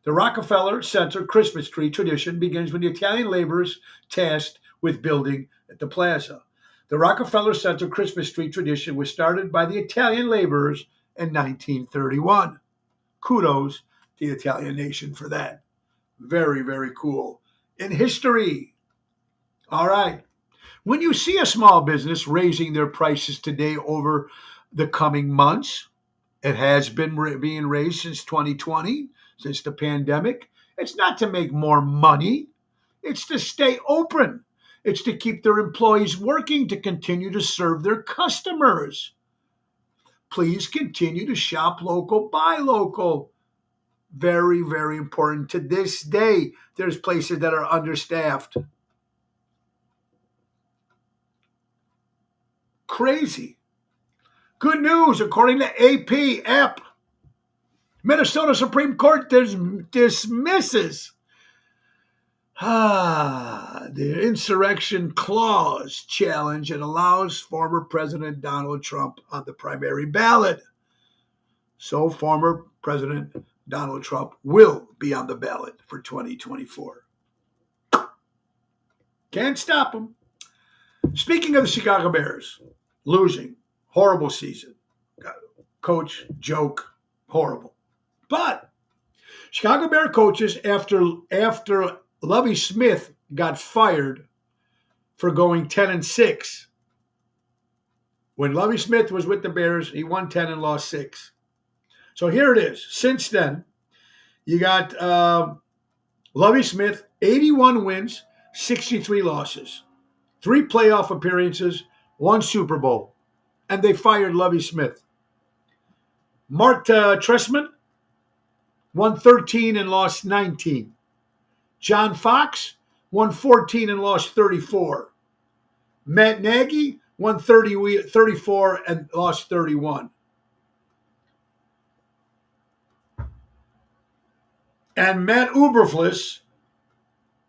the Rockefeller Center Christmas tree tradition begins when the Italian laborers tasked with building the plaza. The Rockefeller Center Christmas tree tradition was started by the Italian laborers in 1931. Kudos to the Italian nation for that. Very, very cool. In history. All right. When you see a small business raising their prices today over the coming months, it has been being raised since 2020, since the pandemic. It's not to make more money. It's to stay open. It's to keep their employees working to continue to serve their customers. Please continue to shop local, buy local. Very, very important. To this day, there's places that are understaffed. Crazy. Good news, according to AP, Minnesota Supreme Court dismisses the insurrection clause challenge and allows former President Donald Trump on the primary ballot. So former President Donald Trump will be on the ballot for 2024. Can't stop him. Speaking of the Chicago Bears, losing, horrible season. Coach, joke, horrible. But Chicago Bear coaches, after Lovie Smith got fired for going 10-6. When Lovie Smith was with the Bears, he won 10 and lost 6. So here it is. Since then, you got Lovie Smith, 81 wins, 63 losses, 3 playoff appearances, 1 Super Bowl, and they fired Lovie Smith. Mark Trestman won 13 and lost 19. John Fox won 14 and lost 34. Matt Nagy won 34 and lost 31. And Matt Eberflus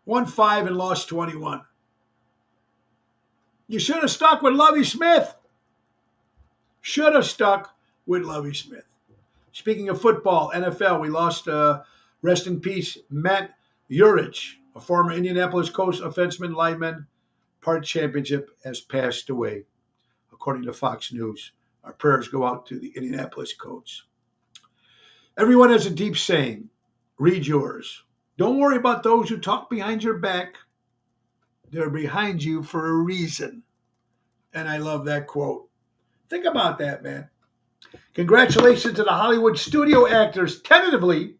won 5 and lost 21. You should have stuck with Lovie Smith. Should have stuck with Lovie Smith. Speaking of football, NFL, we lost, rest in peace, Matt Urich, a former Indianapolis Colts offenseman, lineman, Park Championship has passed away, according to Fox News. Our prayers go out to the Indianapolis Colts. Everyone has a deep saying. Read yours. Don't worry about those who talk behind your back. They're behind you for a reason. And I love that quote. Think about that, man. Congratulations to the Hollywood studio actors tentatively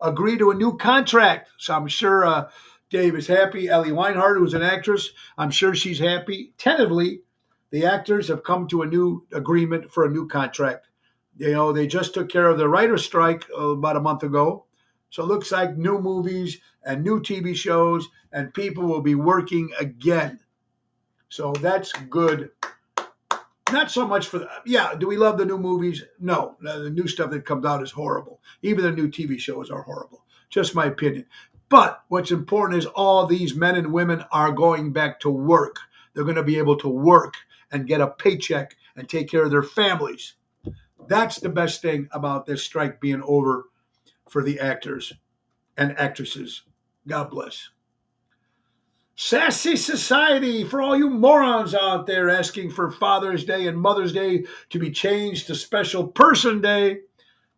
agree to a new contract. So I'm sure Dave is happy. Ellie Weinhardt, who's an actress, I'm sure she's happy. Tentatively, the actors have come to a new agreement for a new contract. They just took care of the writer's strike about a month ago. So it looks like new movies and new TV shows and people will be working again. So that's good. Not so much for do we love the new movies? No, the new stuff that comes out is horrible. Even the new TV shows are horrible. Just my opinion. But what's important is all these men and women are going back to work. They're going to be able to work and get a paycheck and take care of their families. That's the best thing about this strike being over for the actors and actresses. God bless. Sassy Society, for all you morons out there asking for Father's Day and Mother's Day to be changed to Special Person Day,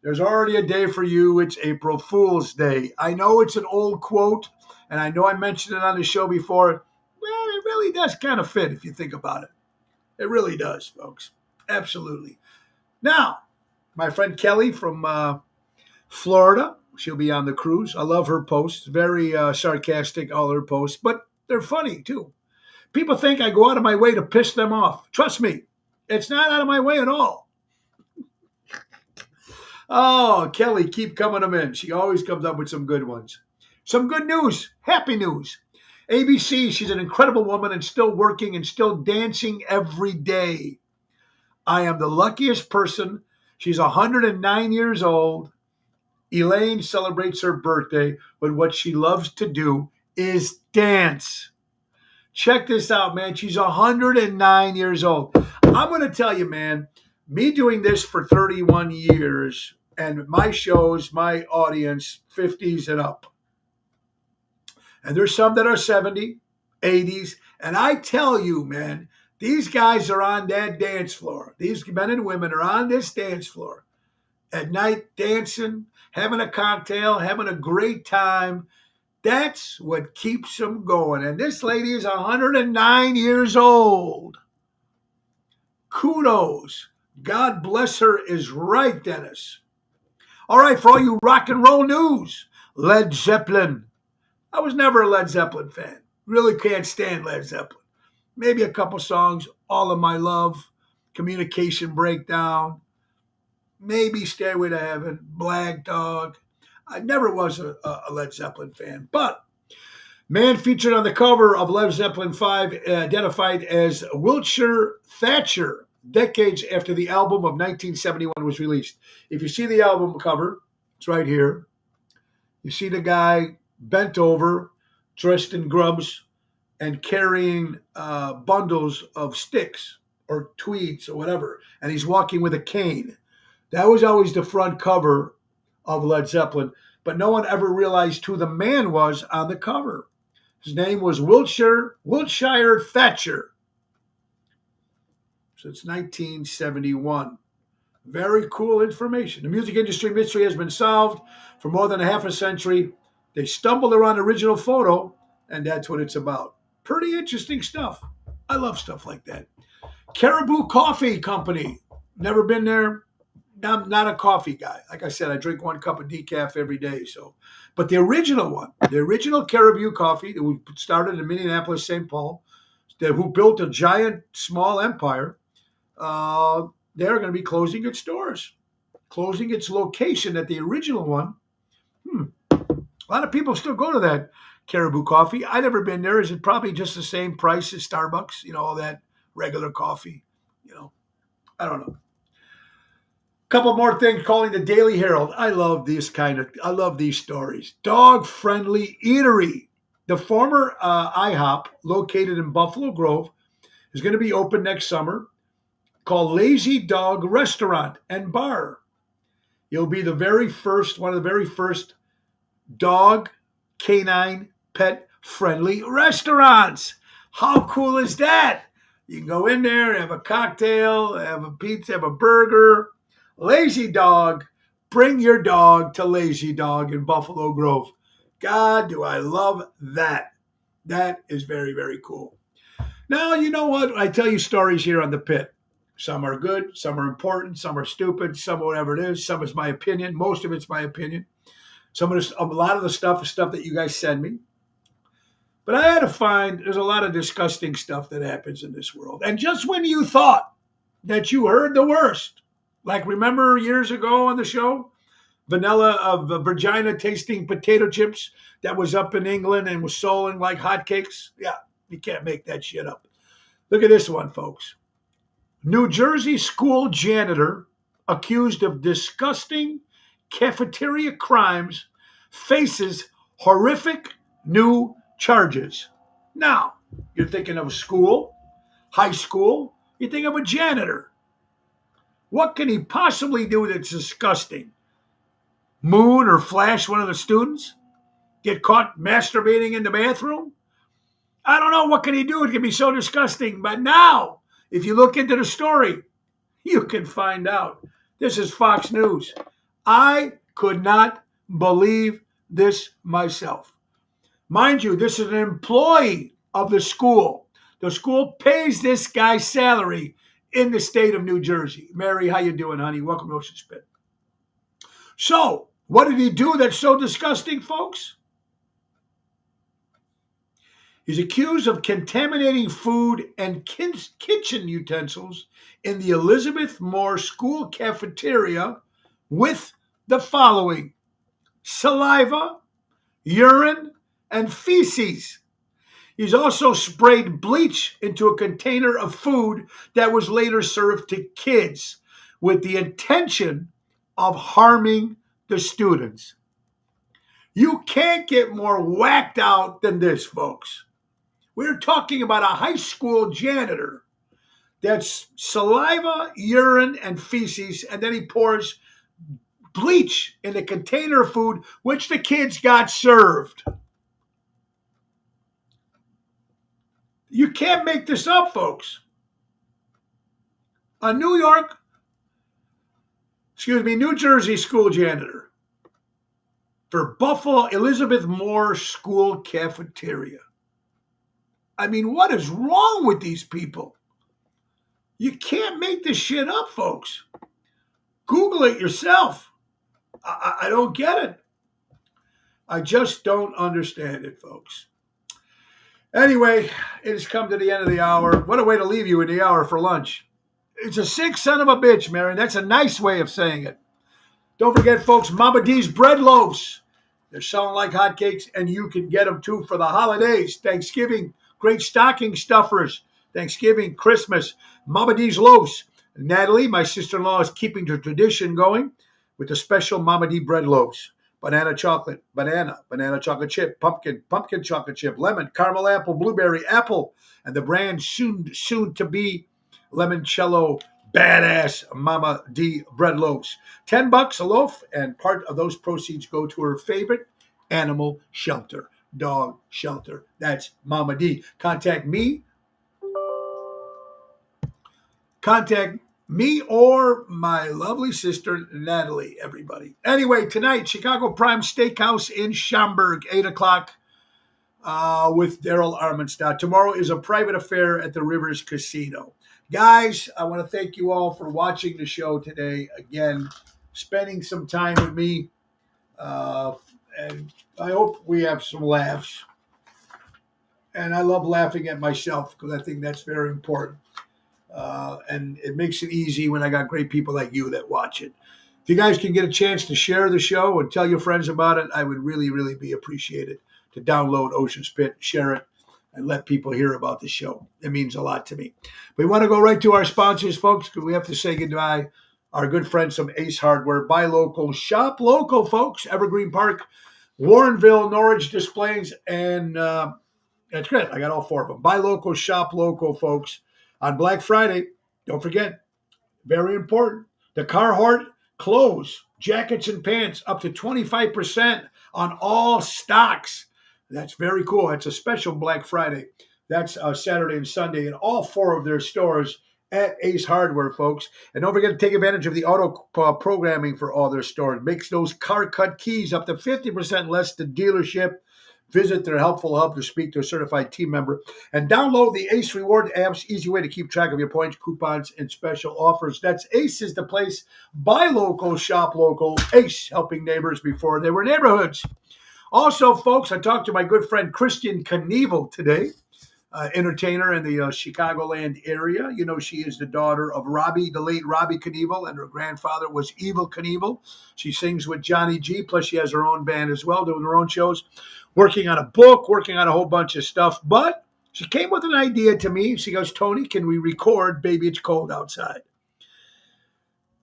there's already a day for you. It's April Fool's Day. I know it's an old quote, and I know I mentioned it on the show before. Well, it really does kind of fit if you think about it. It really does, folks. Absolutely. Now, my friend Kelly from Florida, she'll be on the cruise. I love her posts. Very sarcastic, all her posts, but they're funny, too. People think I go out of my way to piss them off. Trust me, it's not out of my way at all. Oh, Kelly, keep coming them in. She always comes up with some good ones. Some good news, happy news. ABC, she's an incredible woman and still working and still dancing every day. I am the luckiest person. She's 109 years old. Elaine celebrates her birthday, but what she loves to do is dance. Check this out, man. She's 109 years old. I'm going to tell you, man, me doing this for 31 years and my shows, my audience, 50s and up. And there's some that are 70, 80s. And I tell you, man, these guys are on that dance floor. These men and women are on this dance floor at night dancing, having a cocktail, having a great time. That's what keeps them going. And this lady is 109 years old. Kudos. God bless her is right, Dennis. All right, for all you rock and roll news, Led Zeppelin. I was never a Led Zeppelin fan. Really can't stand Led Zeppelin. Maybe a couple songs, All of My Love, Communication Breakdown, maybe Stairway to Heaven, Black Dog. I never was a Led Zeppelin fan, but man featured on the cover of Led Zeppelin 5 identified as Wiltshire Thatcher, decades after the album of 1971 was released. If you see the album cover, it's right here. You see the guy bent over, dressed in grubs, and carrying bundles of sticks or tweeds or whatever, and he's walking with a cane. That was always the front cover of Led Zeppelin, but no one ever realized who the man was on the cover. His name was Wiltshire Thatcher. Since 1971. Very cool information. The music industry mystery has been solved for more than a half a century. They stumbled around the original photo, and that's what it's about. Pretty interesting stuff. I love stuff like that. Caribou Coffee Company. Never been there. I'm not a coffee guy. Like I said, I drink one cup of decaf every day. But the original one, the original Caribou Coffee, that started in Minneapolis, St. Paul, who built a giant, small empire, they're going to be closing its doors, closing its location at the original one. A lot of people still go to that Caribou Coffee. I've never been there. Is it probably just the same price as Starbucks? All that regular coffee. I don't know. Couple more things calling the Daily Herald. I love these stories. Dog-friendly eatery. The former IHOP, located in Buffalo Grove, is going to be open next summer, called Lazy Dog Restaurant and Bar. It'll be one of the very first dog, canine, pet-friendly restaurants. How cool is that? You can go in there, have a cocktail, have a pizza, have a burger. Lazy Dog. Bring your dog to Lazy Dog in Buffalo Grove. God, do I love that. That is very, very cool. Now, you know what? I tell you stories here on the pit. Some are good, some are important, some are stupid, some whatever it is. Some is my opinion. Most of it's my opinion. A lot of the stuff is stuff that you guys send me. But I had to find there's a lot of disgusting stuff that happens in this world. And just when you thought that you heard the worst, like remember years ago on the show, Virginia tasting potato chips that was up in England and was sold like hotcakes. Yeah, you can't make that shit up. Look at this one, folks. New Jersey school janitor accused of disgusting cafeteria crimes faces horrific new charges. Now, you're thinking of a school, high school, you think of a janitor. What can he possibly do that's disgusting? Moon or flash one of the students? Get caught masturbating in the bathroom? I don't know. What can he do? It can be so disgusting. But now, if you look into the story, you can find out. This is Fox News. I could not believe this myself. Mind you, this is an employee of the school. The school pays this guy's salary in the state of New Jersey. Mary, how you doing, honey? Welcome to Ocean Spit. So, what did he do that's so disgusting, folks? He's accused of contaminating food and kitchen utensils in the Elizabeth Moore School cafeteria with the following: saliva, urine, and feces. He's also sprayed bleach into a container of food that was later served to kids with the intention of harming the students. You can't get more whacked out than this, folks. We're talking about a high school janitor that's saliva, urine, and feces, and then he pours bleach in a container of food, which the kids got served. You can't make this up, folks. A New Jersey school janitor for Buffalo Elizabeth Moore School cafeteria. I mean, what is wrong with these people? You can't make this shit up, folks. Google it yourself. I don't get it. I just don't understand it, folks. Anyway, it has come to the end of the hour. What a way to leave you in the hour for lunch. It's a sick son of a bitch, Mary. That's a nice way of saying it. Don't forget, folks, Mama D's bread loaves. They're selling like hotcakes, and you can get them, too, for the holidays, Thanksgiving. Great stocking stuffers. Thanksgiving, Christmas. Mama D's loaves. Natalie, my sister-in-law, is keeping the tradition going with the special Mama D bread loaves. Banana chocolate, banana chocolate chip, pumpkin chocolate chip, lemon, caramel apple, blueberry, apple, and the brand soon to be limoncello badass Mama D bread loaves. $10 a loaf, and part of those proceeds go to her favorite animal shelter, dog shelter. That's Mama D. Contact me or my lovely sister, Natalie, everybody. Anyway, tonight, Chicago Prime Steakhouse in Schaumburg, 8 o'clock with Daryl Armenstadt. Tomorrow is a private affair at the Rivers Casino. Guys, I want to thank you all for watching the show today. Again, spending some time with me. And I hope we have some laughs. And I love laughing at myself because I think that's very important. And it makes it easy when I got great people like you that watch it. If you guys can get a chance to share the show and tell your friends about it, I would really, really be appreciated to download Ocean Spit, share it, and let people hear about the show. It means a lot to me. We want to go right to our sponsors, folks, because we have to say goodbye. Our good friends from Ace Hardware. Buy local, shop local, folks. Evergreen Park, Warrenville, Norwich Displays, and that's great. I got all four of them. Buy local, shop local, folks. On Black Friday, don't forget, very important, the Carhartt clothes, jackets, and pants up to 25% on all stocks. That's very cool. It's a special Black Friday. That's Saturday and Sunday in all 4 of their stores at Ace Hardware, folks. And don't forget to take advantage of the auto programming for all their stores. Makes those car cut keys up to 50% less to dealership. Visit their helpful hub to speak to a certified team member. And download the Ace Reward app's easy way to keep track of your points, coupons, and special offers. That's Ace is the place. Buy local, shop local. Ace, helping neighbors before they were neighborhoods. Also, folks, I talked to my good friend Christian Knievel today. Entertainer in the Chicagoland area. You know, she is the daughter of Robbie, the late Robbie Knievel, and her grandfather was Evel Knievel. She sings with Johnny G, plus she has her own band as well, doing her own shows, working on a book, working on a whole bunch of stuff. But she came with an idea to me. She goes, Tony, can we record Baby It's Cold Outside?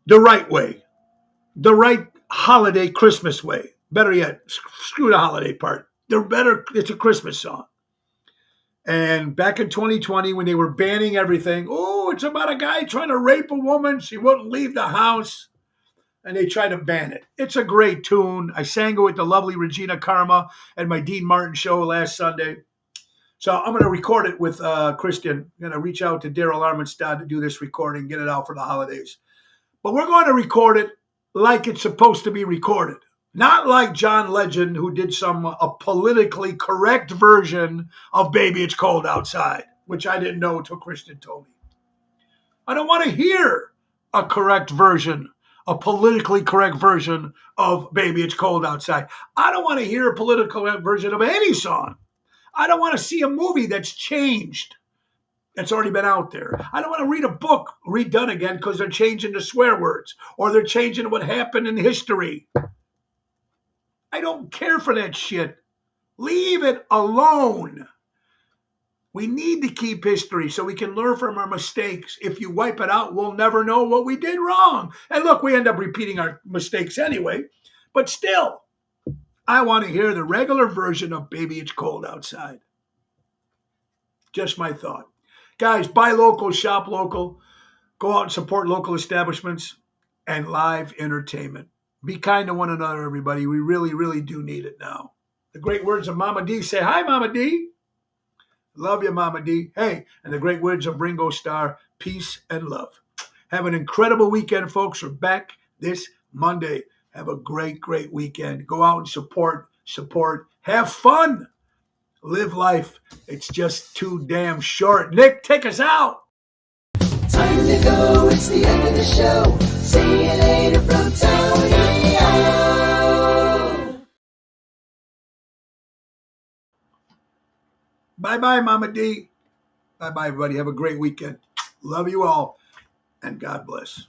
The right way. The right holiday Christmas way. Better yet, screw the holiday part. It's a Christmas song. And back in 2020, when they were banning everything, it's about a guy trying to rape a woman. She wouldn't leave the house. And they tried to ban it. It's a great tune. I sang it with the lovely Regina Karma at my Dean Martin show last Sunday. So I'm going to record it with Christian. I'm going to reach out to Daryl Armenstad to do this recording, get it out for the holidays. But we're going to record it like it's supposed to be recorded. Not like John Legend, who did a politically correct version of Baby It's Cold Outside, which I didn't know until Christian told me. I don't want to hear a politically correct version of Baby It's Cold Outside. I don't want to hear a political version of any song. I don't want to see a movie that's changed, that's already been out there. I don't want to read a book redone again because they're changing the swear words or they're changing what happened in history. I don't care for that shit. Leave it alone. We need to keep history so we can learn from our mistakes. If you wipe it out, we'll never know what we did wrong. And look, we end up repeating our mistakes anyway. But still, I want to hear the regular version of Baby It's Cold Outside. Just my thought. Guys, buy local, shop local. Go out and support local establishments and live entertainment. Be kind to one another, everybody. We really, really do need it now. The great words of Mama D. Say hi, Mama D. Love you, Mama D. Hey, and the great words of Ringo Starr. Peace and love. Have an incredible weekend, folks. We're back this Monday. Have a great, great weekend. Go out and support. Have fun. Live life. It's just too damn short. Nick, take us out. Time to go, it's the end of the show. See you later from Tony O. Bye-bye, Mama D. Bye-bye, everybody. Have a great weekend. Love you all, and God bless.